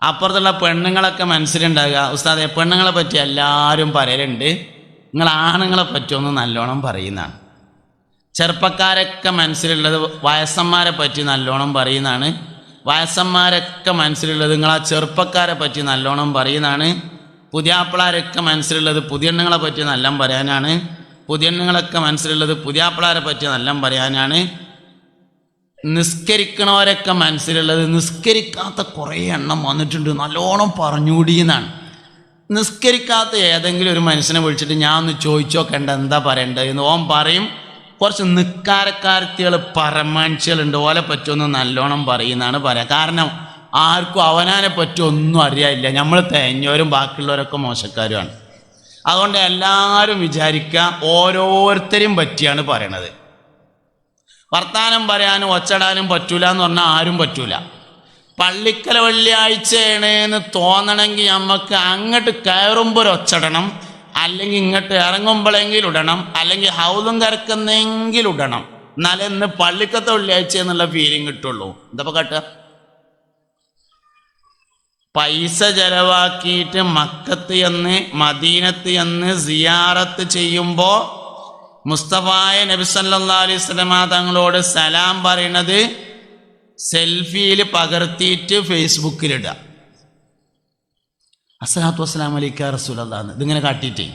അപ്പുറത്തുള്ള പെണ്ണുങ്ങളൊക്കെ മനസ്സിലുണ്ടാകുക, ഉസ്താദെ പെണ്ണുങ്ങളെ പറ്റി എല്ലാവരും പറയലുണ്ട്, നിങ്ങൾ ആണുങ്ങളെ പറ്റിയൊന്ന് നല്ലോണം പറയുന്നതാണ്. ചെറുപ്പക്കാരൊക്കെ മനസ്സിലുള്ളത് വയസ്സന്മാരെ പറ്റി നല്ലോണം പറയുന്നതാണ്. വയസ്സന്മാരൊക്കെ മനസ്സിലുള്ളത് നിങ്ങൾ ആ ചെറുപ്പക്കാരെ പറ്റി നല്ലോണം പറയുന്നതാണ്. പുതിയാപ്പിളാരൊക്കെ മനസ്സിലുള്ളത് പുതിയണ്ണുങ്ങളെ പറ്റി നല്ല പറയാനാണ്. പുതിയണ്ണുങ്ങളൊക്കെ മനസ്സിലുള്ളത് പുതിയാപ്പിളാരെ പറ്റി നല്ല പറയാനാണ്. നിസ്കരിക്കണവരൊക്കെ മനസ്സിലുള്ളത് നിസ്കരിക്കാത്ത കുറേ എണ്ണം വന്നിട്ടുണ്ട്, നല്ലോണം പറഞ്ഞുകൂടിയെന്നാണ്. നിസ്കരിക്കാത്ത ഏതെങ്കിലും ഒരു മനുഷ്യനെ വിളിച്ചിട്ട് ഞാൻ ഒന്ന് ചോദിച്ചോക്കേണ്ട എന്താ പറയേണ്ടത് എന്ന് ഓൻ പറയും. കുറച്ച് നിക്കാരക്കാരത്തികൾ പരമാൻഷികളുണ്ട്, ഓലെ പറ്റിയൊന്നും നല്ലോണം പറയുന്നതാണ് പറയാം. കാരണം ആർക്കും അവനാനെ പറ്റി ഒന്നും അറിയാനില്ല, നമ്മൾ തേഞ്ഞവരും ബാക്കിയുള്ളവരൊക്കെ മോശക്കാരുമാണ്. അതുകൊണ്ട് എല്ലാവരും വിചാരിക്കുക ഓരോരുത്തരെയും പറ്റിയാണ് പറയണത്. വർത്താനം പറയാനും ഒച്ചടാനും പറ്റൂല എന്ന് പറഞ്ഞാൽ ആരും പറ്റൂല. പള്ളിക്കല വെള്ളിയാഴ്ചയാണ് എന്ന് തോന്നണമെങ്കിൽ നമുക്ക് അങ്ങോട്ട് കയറുമ്പോൾ ഒരു ഒച്ചടണം, അല്ലെങ്കിൽ ഇങ്ങോട്ട് ഇറങ്ങുമ്പോഴെങ്കിലും ഇടണം, അല്ലെങ്കിൽ ഹൗലും കരക്കുന്നെങ്കിലും ഇടണം. എന്നാലേ ഇന്ന് പള്ളിക്കത്തെ വെള്ളിയാഴ്ച എന്നുള്ള ഫീലിംഗ് കിട്ടുള്ളൂ. എന്താ കേട്ട പൈസ ചെലവാക്കിയിട്ട് മക്കത്ത് എന്ന് മദീനത്ത് എന്ന് സിയാറത്ത് ചെയ്യുമ്പോൾ മുസ്തഫായ നബി സല്ലല്ലാഹു അലൈഹി വസല്ലം തങ്ങളോട് സലാം പറയണത് സെൽഫിയിൽ പകർത്തിയിട്ട് ഫേസ്ബുക്കിലിടുക. അസ്സലാത്തു വസ്സലാമു അലൈക റസൂലല്ലാഹ് ഇതിങ്ങനെ കാട്ടിയിട്ടേ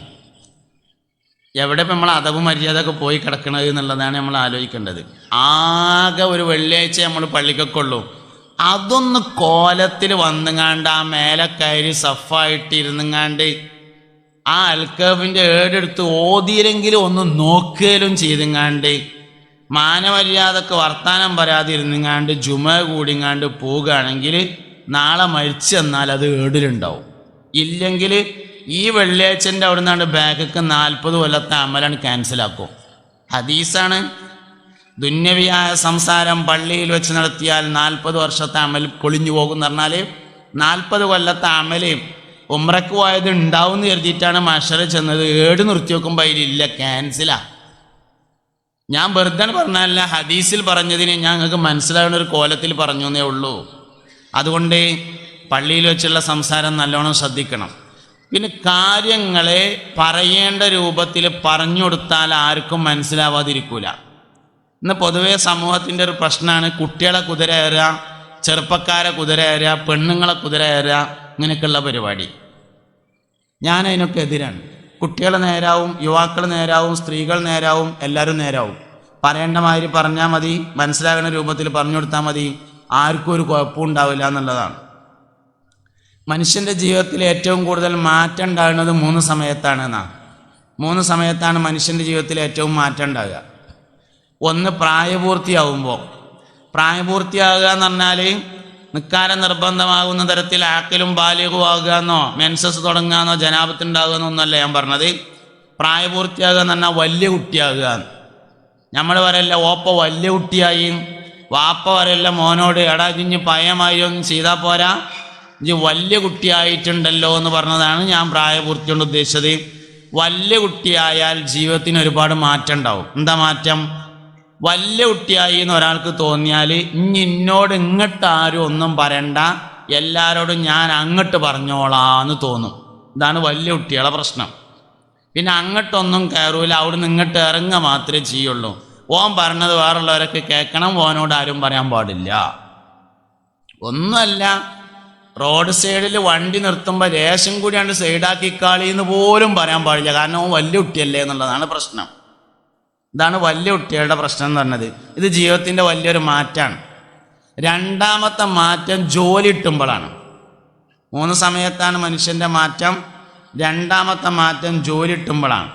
എവിടെ ഇപ്പം നമ്മൾ അദബ് മര്യാദ ഒക്കെ പോയി കിടക്കണത് എന്നുള്ളതാണ് നമ്മൾ ആലോചിക്കേണ്ടത്. ആകെ ഒരു വെള്ളിയാഴ്ച നമ്മൾ പള്ളിക്കൊക്കെ ഉള്ളൂ. അതൊന്ന് കോലത്തിൽ വന്നുങ്ങാണ്ട് ആ മേലെ കയറി സഫായിട്ട് ഇരുന്നുങ്ങാണ്ട് ആ അൽക്കഫിൻ്റെ ഏടെടുത്ത് ഓതിയിലെങ്കിലും ഒന്ന് നോക്കുകയും ചെയ്തുങ്ങാണ്ട് മാനമര്യാദക്ക് വർത്താനം പറയാതിരുന്നുങ്ങാണ്ട് ജുമ കൂടിങ്ങാണ്ട് പോവുകയാണെങ്കിൽ നാളെ മരിച്ചു എന്നാൽ അത് ഏടിലുണ്ടാവും. ഇല്ലെങ്കിൽ ഈ വെള്ളിയാഴ്ചൻ്റെ അവിടെ നിന്നാണ് ബാഗൊക്കെ 40 കൊല്ലത്തെ അമലാണ് ക്യാൻസലാക്കും. ഹദീസാണ്. ദുന്യവിയായ സംസാരം പള്ളിയിൽ വെച്ച് നടത്തിയാൽ 40 വർഷത്തെ അമൽ പൊളിഞ്ഞു പോകും എന്ന് പറഞ്ഞാൽ 40 കൊല്ലത്തെ അമൽ ഉംറയ്ക്ക് പോയത് ഉണ്ടാവും എന്ന് കരുതിയിട്ടാണ് മഷറ ചെന്നത്. ഏട് നിർത്തി വെക്കുമ്പോൾ അതിലില്ല, ക്യാൻസലാ. ഞാൻ വെറുതെ പറഞ്ഞല്ല, ഹദീസിൽ പറഞ്ഞതിന് ഞങ്ങൾക്ക് മനസ്സിലാവുന്ന ഒരു കോലത്തിൽ പറഞ്ഞു എന്നേ ഉള്ളൂ. അതുകൊണ്ട് പള്ളിയിൽ വെച്ചുള്ള സംസാരം നല്ലോണം ശ്രദ്ധിക്കണം. പിന്നെ കാര്യങ്ങളെ പറയേണ്ട രൂപത്തിൽ പറഞ്ഞു കൊടുത്താൽ ആർക്കും മനസ്സിലാവാതിരിക്കൂല. ഇന്ന് പൊതുവേ സമൂഹത്തിൻ്റെ ഒരു പ്രശ്നമാണ് കുട്ടികളെ കുതിര കയറുക, ചെറുപ്പക്കാരെ കുതിര കയറുക, പെണ്ണുങ്ങളെ കുതിര കയറുക, ഇങ്ങനെയൊക്കെയുള്ള പരിപാടി. ഞാനതിനൊക്കെ എതിരാണ്. കുട്ടികൾ നേരാവും, യുവാക്കൾ നേരാവും, സ്ത്രീകൾ നേരാവും, എല്ലാവരും നേരാവും. പറയേണ്ട മാതിരി പറഞ്ഞാൽ മതി, മനസ്സിലാകുന്ന രൂപത്തിൽ പറഞ്ഞു കൊടുത്താൽ മതി, ആർക്കും ഒരു കുഴപ്പവും ഉണ്ടാവില്ല എന്നുള്ളതാണ്. മനുഷ്യൻ്റെ ജീവിതത്തിൽ ഏറ്റവും കൂടുതൽ മാറ്റം ഉണ്ടാകുന്നത് 3 സമയത്താണ് എന്നാണ്. 3 സമയത്താണ് മനുഷ്യൻ്റെ ജീവിതത്തിൽ ഏറ്റവും മാറ്റം ഉണ്ടാകുക. ഒന്ന് പ്രായപൂർത്തിയാവുമ്പോൾ. പ്രായപൂർത്തിയാകുക എന്ന് പറഞ്ഞാൽ നിക്കാരം നിർബന്ധമാകുന്ന തരത്തിൽ ആക്കലും ബാലികവും ആകുക എന്നോ മെൻസസ് തുടങ്ങുക എന്നോ ജനാപത്തുണ്ടാകുക എന്നൊന്നല്ല ഞാൻ പറഞ്ഞത്. പ്രായപൂർത്തിയാകുക എന്ന് പറഞ്ഞാൽ വലിയ കുട്ടിയാകുക. നമ്മൾ പറയല്ല ഓപ്പ വലിയ കുട്ടിയായി, വാപ്പ പറയല്ല മോനോട് എടാ ഇഞ്ഞ് പയമായി ഒന്നും ചെയ്താൽ പോരാ, ഇഞ്ച് വലിയ കുട്ടിയായിട്ടുണ്ടല്ലോ എന്ന് പറഞ്ഞതാണ് ഞാൻ പ്രായപൂർത്തി കൊണ്ട് ഉദ്ദേശിച്ചത്. വലിയ കുട്ടിയായാൽ ജീവിതത്തിന് ഒരുപാട് മാറ്റം ഉണ്ടാവും. എന്താ മാറ്റം? വലിയ കുട്ടിയായി എന്ന് ഒരാൾക്ക് തോന്നിയാൽ ഇന്നോട് ഇങ്ങോട്ട് ആരും ഒന്നും പറയണ്ട, എല്ലാവരോടും ഞാൻ അങ്ങോട്ട് പറഞ്ഞോളാന്ന് തോന്നും. ഇതാണ് വലിയ കുട്ടികളുടെ പ്രശ്നം. പിന്നെ അങ്ങോട്ടൊന്നും കയറൂല, അവിടുന്ന് ഇങ്ങോട്ട് ഇറങ്ങുക മാത്രമേ ചെയ്യുള്ളൂ. ഓൻ പറഞ്ഞത് വേറുള്ളവരൊക്കെ കേൾക്കണം, ഓനോട് ആരും പറയാൻ പാടില്ല. ഒന്നുമല്ല, റോഡ് സൈഡിൽ വണ്ടി നിർത്തുമ്പോൾ ലേശം കൂടിയാണ്ട് സൈഡാക്കിക്കാളിന്ന് പോലും പറയാൻ പാടില്ല. കാരണം ഓൻ വലിയ കുട്ടിയല്ലേ എന്നുള്ളതാണ് പ്രശ്നം. ഇതാണ് വലിയ കുട്ടികളുടെ പ്രശ്നം എന്ന് പറഞ്ഞത്. ഇത് ജീവിതത്തിൻ്റെ വലിയൊരു മാറ്റമാണ്. രണ്ടാമത്തെ മാറ്റം ജോലി കിട്ടുമ്പോഴാണ്. 3 സമയത്താണ് മനുഷ്യൻ്റെ മാറ്റം. രണ്ടാമത്തെ മാറ്റം ജോലി കിട്ടുമ്പോഴാണ്.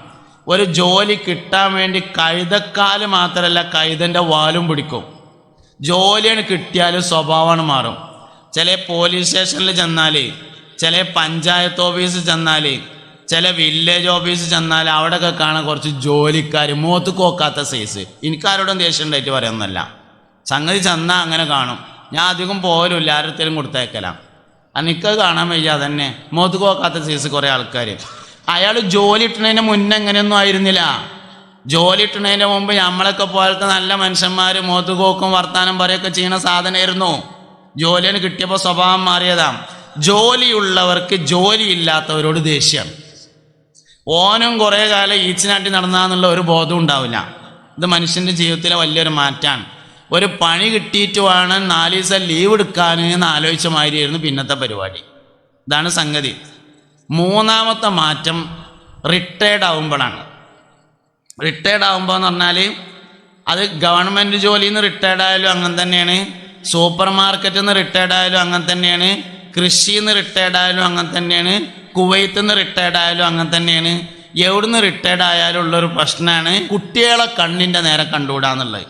ഒരു ജോലി കിട്ടാൻ വേണ്ടി കഴുതക്കാല് മാത്രമല്ല കഴുതൻ്റെ വാലും പിടിക്കും. ജോലിയാണ് കിട്ടിയാൽ സ്വഭാവമാണ് മാറും. ചില പോലീസ് സ്റ്റേഷനിൽ ചെന്നാൽ, ചില പഞ്ചായത്ത് ഓഫീസിൽ ചെന്നാൽ, ചില വില്ലേജ് ഓഫീസിൽ ചെന്നാൽ അവിടെയൊക്കെ കാണാൻ കുറച്ച് ജോലിക്കാർ മുഖത്ത് കോക്കാത്ത സൈസ്. എനിക്കാരോടും ദേഷ്യം ഉണ്ടായിട്ട് പറയുന്നല്ല, സംഗതി ചെന്നാൽ അങ്ങനെ കാണും. ഞാൻ അധികം പോലുമില്ല, ആരത്തേലും കൊടുത്തേക്കലാം. എനിക്കത് കാണാൻ വയ്യ. തന്നെ മുഖത്ത് കോക്കാത്ത സൈസ് കുറേ ആൾക്കാർ. അയാൾ ജോലി ഇട്ടുന്നതിന് മുന്നേ എങ്ങനെയൊന്നും ആയിരുന്നില്ല. ജോലി ഇട്ടുന്നതിന് മുമ്പ് നമ്മളൊക്കെ പോലത്തെ നല്ല മനുഷ്യന്മാർ മുഖത്ത് കോക്കും വർത്താനം പറയുകയൊക്കെ ചെയ്യുന്ന സാധനമായിരുന്നു. ജോലിന് കിട്ടിയപ്പോൾ സ്വഭാവം മാറിയതാ. ജോലിയുള്ളവർക്ക് ജോലിയില്ലാത്തവരോട് ദേഷ്യം. ഓനും കുറേ കാലം ഈച്ചിനാട്ടി നടന്നാന്നുള്ള ഒരു ബോധം ഉണ്ടാവില്ല. ഇത് മനുഷ്യൻ്റെ ജീവിതത്തിലെ വലിയൊരു മാറ്റമാണ്. ഒരു പണി കിട്ടിയിട്ട് വേണം 4 ദിവസം ലീവ് എടുക്കാൻ എന്ന് ആലോചിച്ച മാതിരിയായിരുന്നു പിന്നത്തെ പരിപാടി. ഇതാണ് സംഗതി. മൂന്നാമത്തെ മാറ്റം റിട്ടയർഡ് ആവുമ്പോഴാണ്. റിട്ടയർഡ് ആവുമ്പോൾ എന്ന് പറഞ്ഞാൽ അത് ഗവൺമെൻറ് ജോലിയിൽ നിന്ന് റിട്ടയർഡ് ആയാലും അങ്ങനെ തന്നെയാണ്, സൂപ്പർ മാർക്കറ്റിൽ നിന്ന് റിട്ടയർഡ് ആയാലും അങ്ങനെ തന്നെയാണ്, കൃഷിയിൽ നിന്ന് റിട്ടയർഡ് ആയാലും അങ്ങനെ തന്നെയാണ്, കുവൈത്തിൽ നിന്ന് റിട്ടയർഡ് ആയാലും അങ്ങനെ തന്നെയാണ്. എവിടുന്ന് റിട്ടയർഡ് ആയാലും ഉള്ളൊരു പ്രശ്നമാണ് കുട്ടികളെ കണ്ണിൻ്റെ നേരം കണ്ടുകൂടാന്നുള്ളത്.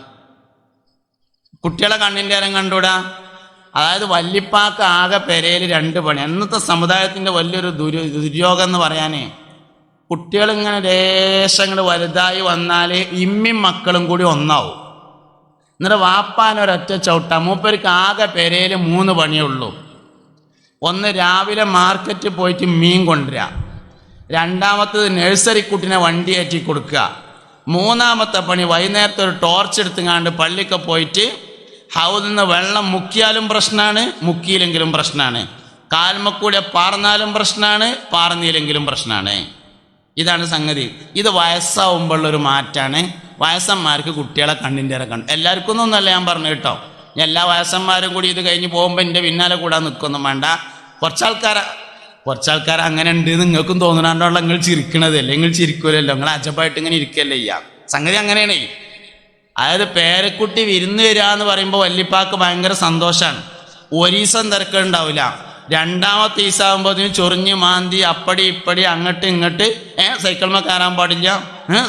കുട്ടികളെ കണ്ണിൻ്റെ നേരം കണ്ടുകൂടാ. അതായത് വല്യപ്പാക്ക് ആകെ പെരയിൽ 2 പണി. അന്നത്തെ സമുദായത്തിൻ്റെ വലിയൊരു ദുര്യോഗം എന്ന് പറയാനേ, കുട്ടികളിങ്ങനെ ലേശങ്ങൾ വലുതായി വന്നാൽ ഇമ്മിയും മക്കളും കൂടി ഒന്നാവും. എന്നിട്ട് വാപ്പാനൊരൊറ്റ ചവിട്ട. മൂപ്പർക്ക് ആകെ പെരയിൽ 3 പണിയേ ഉള്ളൂ. ഒന്ന് രാവിലെ മാർക്കറ്റിൽ പോയിട്ട് മീൻ കൊണ്ടുവരിക, രണ്ടാമത്തത് നഴ്സറി കുട്ടിനെ വണ്ടി കയറ്റി കൊടുക്കുക, മൂന്നാമത്തെ പണി വൈകുന്നേരത്തെ ഒരു ടോർച്ച് എടുത്തുങ്ങാണ്ട് പള്ളിക്ക് പോയിട്ട് ഹൗദിൽ നിന്ന് വെള്ളം മുക്കിയാലും പ്രശ്നമാണ്, മുക്കിയില്ലെങ്കിലും പ്രശ്നമാണ്, കാൽമക്കൂടെ പാർന്നാലും പ്രശ്നമാണ്, പാർന്നില്ലെങ്കിലും പ്രശ്നമാണ്. ഇതാണ് സംഗതി. ഇത് വയസ്സാവുമ്പോഴുള്ളൊരു മാറ്റമാണ്. വയസ്സന്മാർക്ക് കുട്ടികളെ കണ്ണിൻ്റെ കണ്ടു. എല്ലാവർക്കും ഒന്നല്ല ഞാൻ പറഞ്ഞു കേട്ടോ. എല്ലാ വയസ്സന്മാരും കൂടി ഇത് കഴിഞ്ഞ് പോകുമ്പോൾ എൻ്റെ പിന്നാലെ കൂടാൻ നിൽക്കൊന്നും വേണ്ട. കുറച്ചാൾക്കാർ അങ്ങനെ ഉണ്ട് നിങ്ങൾക്കും തോന്നുന്നുണ്ടോ? നിങ്ങൾ ചിരിക്കണതല്ലേ? നിങ്ങൾ ചിരിക്കൂലല്ലോ, നിങ്ങൾ അജപ്പായിട്ട് ഇങ്ങനെ ഇരിക്കല്ലേ ചെയ്യാം. സംഗതി അങ്ങനെയാണ്. അതായത് പേരക്കുട്ടി വിരുന്ന് വരിക എന്ന് പറയുമ്പോൾ വല്യപ്പാക്ക് ഭയങ്കര സന്തോഷമാണ്. ഒരീസം തിരക്കുണ്ടാവില്ല. രണ്ടാമത്തെ ഈസാകുമ്പോഴത്തേനും ചൊറിഞ്ഞ് മാന്തി അപ്പടി ഇപ്പടി അങ്ങോട്ട് ഇങ്ങോട്ട്. സൈക്കിൾമ കയറാൻ പാടില്ല,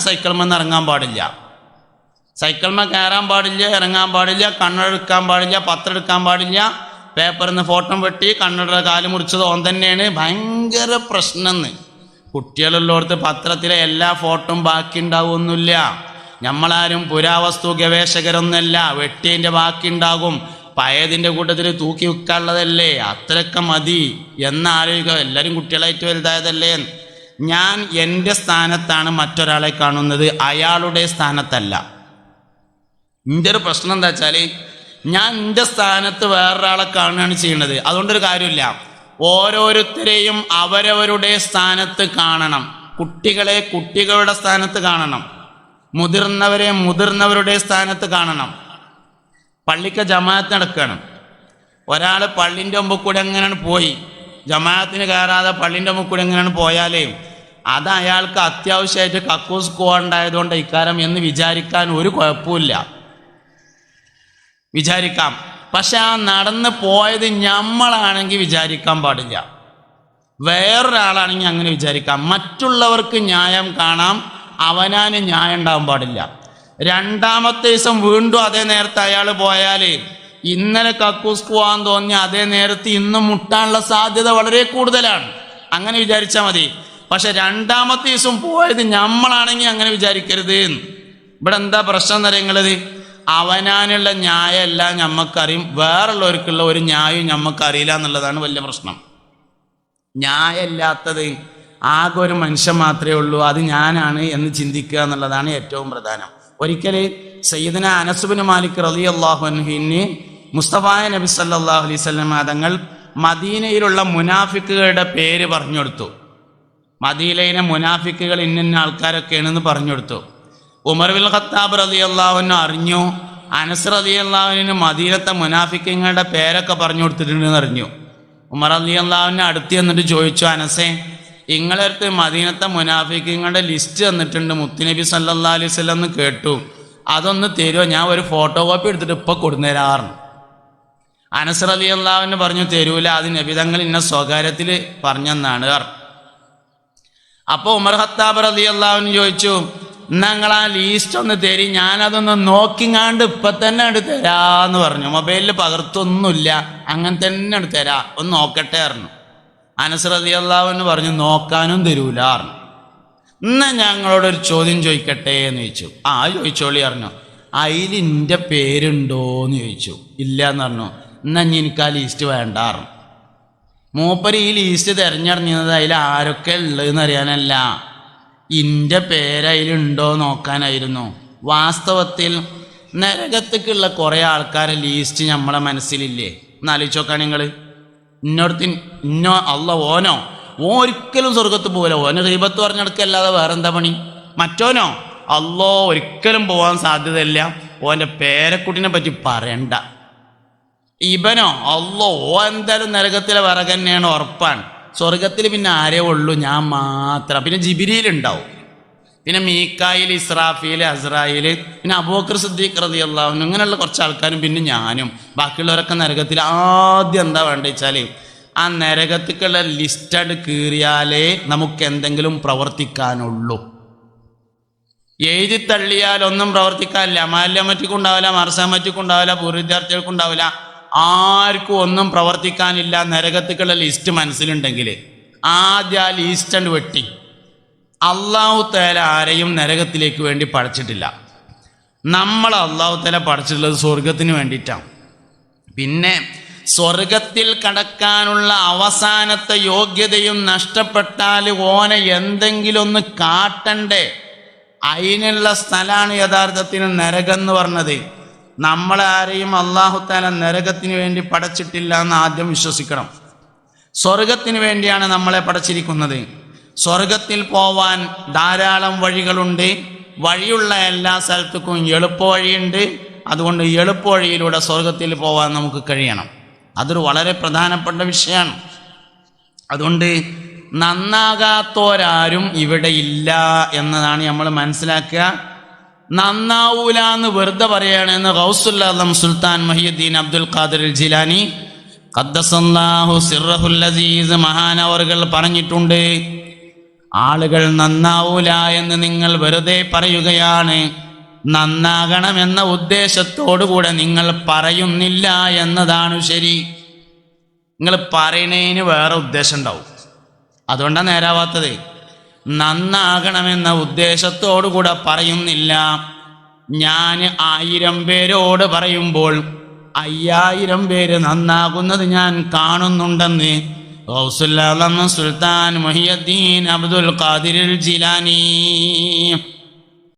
സൈക്കിൾമെന്ന് ഇറങ്ങാൻ പാടില്ല, സൈക്കിൾമ കയറാൻ പാടില്ല, ഇറങ്ങാൻ പാടില്ല, കണ്ണെടുക്കാൻ പാടില്ല, പത്രം എടുക്കാൻ പാടില്ല, പേപ്പറിൽ നിന്ന് ഫോട്ടോ വെട്ടി കണ്ണട കാല് മുറിച്ചത് ഓൻ തന്നെയാണ്. ഭയങ്കര പ്രശ്നമെന്ന്. കുട്ടികളുള്ളടത്ത് പത്രത്തിലെ എല്ലാ ഫോട്ടോയും ബാക്കി ഉണ്ടാവുമൊന്നുമില്ല. നമ്മളാരും പുരാവസ്തു ഗവേഷകരൊന്നുമല്ല. വെട്ടിയതിൻ്റെ ബാക്കി ഉണ്ടാകും. പഴയതിൻ്റെ കൂട്ടത്തിൽ തൂക്കി വെക്കാനുള്ളതല്ലേ, അത്രയൊക്കെ മതി എന്നാലോചിക്കുക. എല്ലാവരും കുട്ടികളായിട്ട് വലുതായതല്ലേ. ഞാൻ എൻ്റെ സ്ഥാനത്താണ് മറ്റൊരാളെ കാണുന്നത്, അയാളുടെ സ്ഥാനത്തല്ല. എൻ്റെ ഒരു പ്രശ്നം എന്താ വെച്ചാൽ ഞാൻ എൻ്റെ സ്ഥാനത്ത് വേറൊരാളെ കാണുകയാണ് ചെയ്യുന്നത്. അതുകൊണ്ടൊരു കാര്യമില്ല. ഓരോരുത്തരെയും അവരവരുടെ സ്ഥാനത്ത് കാണണം. കുട്ടികളെ കുട്ടികളുടെ സ്ഥാനത്ത് കാണണം, മുതിർന്നവരെ മുതിർന്നവരുടെ സ്ഥാനത്ത് കാണണം. പള്ളിക്ക് ജമാഅത്ത് നടക്കുകയാണ്. ഒരാൾ പള്ളിൻ്റെ മുമ്പ് കൂടെ എങ്ങനെയാണ് പോയി, ജമാഅത്തിന് കയറാതെ പള്ളിൻ്റെ മുമ്പ് കൂടെ എങ്ങനെയാണ് പോയാലേ അത് അയാൾക്ക് അത്യാവശ്യമായിട്ട് കക്കൂസ് പോകണ്ടായതുകൊണ്ട് ഇക്കാരം എന്ന് വിചാരിക്കാൻ ഒരു കുഴപ്പമില്ല. വിചാരിക്കാം. പക്ഷെ ആ നടന്ന് പോയത് നമ്മളാണെങ്കിൽ വിചാരിക്കാൻ പാടില്ല. വേറൊരാളാണെങ്കിൽ അങ്ങനെ വിചാരിക്കാം. മറ്റുള്ളവർക്ക് ന്യായം കാണാം, അവനാന് ന്യായം ഉണ്ടാകാൻ പാടില്ല. രണ്ടാമത്തെ ദിവസം വീണ്ടും അതേ നേരത്തെ അയാൾ പോയാൽ ഇന്നലെ കക്കൂസ് പോകാൻ തോന്നി അതേ നേരത്ത് ഇന്നും മുട്ടാനുള്ള സാധ്യത വളരെ കൂടുതലാണ്. അങ്ങനെ വിചാരിച്ചാൽ മതി. പക്ഷെ രണ്ടാമത്തെ ദിവസം പോയത് നമ്മളാണെങ്കിൽ അങ്ങനെ വിചാരിക്കരുത്. ഇവിടെ എന്താ പ്രശ്നം എന്നറിയുന്നത്? അവനാനുള്ള ന്യായമല്ല ഞമ്മക്കറിയും, വേറുള്ളവർക്കുള്ള ഒരു ന്യായവും ഞമ്മക്കറിയില്ല എന്നുള്ളതാണ് വലിയ പ്രശ്നം. ന്യായമില്ലാത്തത് ആകെ ഒരു മനുഷ്യൻ മാത്രമേ ഉള്ളൂ, അത് ഞാനാണ് എന്ന് ചിന്തിക്കുക എന്നുള്ളതാണ് ഏറ്റവും പ്രധാനം. ഒരിക്കൽ സയ്യിദന അനസ് ഇബ്നു മാലിക് റളിയല്ലാഹു അൻഹുവിന് മുസ്തഫായ നബി സല്ലല്ലാഹു അലൈഹി വസല്ലം തങ്ങൾ മദീനയിലുള്ള മുനാഫിക്കുകളുടെ പേര് പറഞ്ഞു കൊടുത്തു. മദീനയിലെ മുനാഫിക്കുകൾ ഇന്ന ആൾക്കാരൊക്കെയാണെന്ന് പറഞ്ഞു കൊടുത്തു. ഉമർ ബിൻ ഖത്താബ് റളിയല്ലാഹു അൻഹു അറിഞ്ഞു. അനസ് റളിയല്ലാഹു അൻഹു മദീനത്തെ മുനാഫിക്കുകളുടെ പേരൊക്കെ പറഞ്ഞു കൊടുത്തിട്ടുണ്ടെന്ന് അറിഞ്ഞു. ഉമർ റളിയല്ലാഹു അൻഹു അടുത്ത് എന്നിട്ട് ചോദിച്ചു, അനസേ നിങ്ങളുടെ അടുത്ത് മദീനത്തെ മുനാഫിക്കുകളുടെ ലിസ്റ്റ് തന്നിട്ടുണ്ട് മുത്തുനബി സല്ലല്ലാഹു അലൈഹി വസല്ലം എന്ന് കേട്ടു, അതൊന്ന് തരുമോ? ഞാൻ ഒരു ഫോട്ടോ കോപ്പി എടുത്തിട്ട് ഇപ്പം കൊടുന്നേരാറുണ്ട്. അനസ് റളിയല്ലാഹു അൻഹു പറഞ്ഞു, തരൂല, അത് നബി തങ്ങൾ ഇന്ന സ്വകാര്യത്തിൽ പറഞ്ഞെന്നാണ്. അപ്പോൾ ഉമർ ഖത്താബ് റളിയല്ലാഹു അൻഹു ചോദിച്ചു, നിങ്ങൾ ആ ലീസ്റ്റ് ഒന്ന് തരി, ഞാനതൊന്ന് നോക്കിങ്ങാണ്ട് ഇപ്പം തന്നെ എടുത്ത് തരാന്ന് പറഞ്ഞു. മൊബൈലിൽ പകർത്തൊന്നുമില്ല, അങ്ങനെ തന്നെ എടുത്ത് തരാം, ഒന്ന് നോക്കട്ടെ പറഞ്ഞു. അനസ് റളിയല്ലാഹു അൻഹു പറഞ്ഞു, നോക്കാനും തരൂല പറഞ്ഞു. എന്നാ ഞങ്ങളോടൊരു ചോദ്യം ചോദിക്കട്ടെ എന്ന് ചോദിച്ചു. ആ ചോദിച്ചോളി പറഞ്ഞു. അതിൽ എൻ്റെ പേരുണ്ടോ എന്ന് ചോദിച്ചു. ഇല്ല എന്ന് പറഞ്ഞു. എന്നാ എനിക്ക് ആ ലിസ്റ്റ് വേണ്ട പറഞ്ഞു. മൂപ്പര് ഈ ലിസ്റ്റ് തിരഞ്ഞെടുക്കുന്നത് അതിൽ ആരൊക്കെ ഉള്ളതെന്ന് അറിയാനല്ല, ഇൻ്റെ പേരതിലുണ്ടോ നോക്കാനായിരുന്നു. വാസ്തവത്തിൽ നരകത്തേക്കുള്ള കുറേ ആൾക്കാരെ ലീസ്റ്റ് നമ്മളെ മനസ്സിലില്ലേ? ഒന്ന് ആലോചിച്ച് നോക്കാൻ നിങ്ങൾ. ഇന്നോ അല്ല ഓനോ ഒരിക്കലും സ്വർഗത്ത് പോകില്ല. ഓന് ഗീബത്ത് പറഞ്ഞെടുക്കല്ലാതെ വേറെന്താ പണി? മറ്റോനോ അല്ലോ ഒരിക്കലും പോകാൻ സാധ്യതയില്ല, ഓൻ്റെ പേരക്കുട്ടിനെ പറ്റി പറയണ്ട. ഇവനോ അല്ലോ എന്തായാലും നരകത്തിലെ വിറക് തന്നെയാണ്, ഉറപ്പാണ്. സ്വർഗത്തിൽ പിന്നെ ആരേ ഉള്ളൂ? ഞാൻ മാത്രം. പിന്നെ ജിബിരിയിൽ ഉണ്ടാവും, പിന്നെ മീക്കായിൽ, ഇസ്രാഫീൽ, അസ്രായിൽ, പിന്നെ അബൂബക്കർ സിദ്ദീഖ് റളിയല്ലാഹു അൻഹു, ഇങ്ങനെയുള്ള കുറച്ച് ആൾക്കാരും പിന്നെ ഞാനും. ബാക്കിയുള്ളവരൊക്കെ നരകത്തിൽ. ആദ്യം എന്താ വേണ്ട വെച്ചാൽ ആ നരകത്തിക്കുള്ള ലിസ്റ്റഡ് കീറിയാലേ നമുക്ക് എന്തെങ്കിലും പ്രവർത്തിക്കാനുള്ളൂ. എഴുതി തള്ളിയാൽ ഒന്നും പ്രവർത്തിക്കാനില്ല. മാല്യമറ്റിക്കും ഉണ്ടാവില്ല, മർസാമറ്റിക്കും ഉണ്ടാവില്ല, പൂർവ്വ വിദ്യാർത്ഥികൾക്കും ഉണ്ടാവില്ല, ആർക്കും ഒന്നും പ്രവർത്തിക്കാനില്ല. നരകത്തിക്കുള്ള ലിസ്റ്റ് മനസ്സിലുണ്ടെങ്കിൽ ആദ്യം ആ ലിസ്റ്റ് വെട്ടി. അള്ളാഹു തആല ആരെയും നരകത്തിലേക്ക് വേണ്ടി പടച്ചിട്ടില്ല. നമ്മൾ അള്ളാഹു തആല പടച്ചിട്ടുള്ളത് സ്വർഗത്തിന് വേണ്ടിയിട്ടാണ്. പിന്നെ സ്വർഗത്തിൽ കടക്കാനുള്ള അവസാനത്തെ യോഗ്യതയും നഷ്ടപ്പെട്ടാൽ ഓനെ എന്തെങ്കിലും ഒന്ന് കാട്ടണ്ടേ? അതിനുള്ള സ്ഥലമാണ് യഥാർത്ഥത്തിൽ നരകം എന്ന് പറഞ്ഞത്. നമ്മളാരെയും അള്ളാഹു തആല നരകത്തിന് വേണ്ടി പടച്ചിട്ടില്ല എന്ന് ആദ്യം വിശ്വസിക്കണം. സ്വർഗത്തിന് വേണ്ടിയാണ് നമ്മളെ പടച്ചിരിക്കുന്നത്. സ്വർഗത്തിൽ പോവാൻ ധാരാളം വഴികളുണ്ട്. വഴിയുള്ള എല്ലാ സ്ഥലത്തേക്കും എളുപ്പ വഴിയുണ്ട്. അതുകൊണ്ട് എളുപ്പ വഴിയിലൂടെ സ്വർഗത്തിൽ പോവാൻ നമുക്ക് കഴിയണം. അതൊരു വളരെ പ്രധാനപ്പെട്ട വിഷയമാണ്. അതുകൊണ്ട് നന്നാകാത്തോരാരും ഇവിടെ ഇല്ല എന്നതാണ് നമ്മൾ മനസ്സിലാക്കുക. നന്നാവൂല എന്ന് വെറുതെ പറയുകയാണെന്ന് ഗൗസുൽ ആലം സുൽത്താൻ മുഹിയുദ്ദീൻ അബ്ദുൽ ഖാദിർ ജിലാനി ഖദ്ദസല്ലാഹു സിർറഹുൽ അസീസ് മഹാനവർകൾ പറഞ്ഞിട്ടുണ്ട്. ആളുകൾ നന്നാവൂല എന്ന് നിങ്ങൾ വെറുതെ പറയുകയാണ്, നന്നാകണമെന്ന ഉദ്ദേശത്തോടുകൂടെ നിങ്ങൾ പറയുന്നില്ല എന്നതാണ് ശരി. നിങ്ങൾ പറയണതിന് വേറെ ഉദ്ദേശം ഉണ്ടാവും. അതുകൊണ്ടാണ് നേരാവാത്തത്. നന്നാകണമെന്ന ഉദ്ദേശത്തോടു കൂടെ പറയുന്നില്ല. ഞാൻ 1000 പേരോട് പറയുമ്പോൾ 5000 പേര് നന്നാകുന്നത് ഞാൻ കാണുന്നുണ്ടെന്ന് ഗൗസുൽ ആലം സുൽത്താൻ മുഹിയുദ്ദീൻ അബ്ദുൽ ഖാദിർ ജിലാനി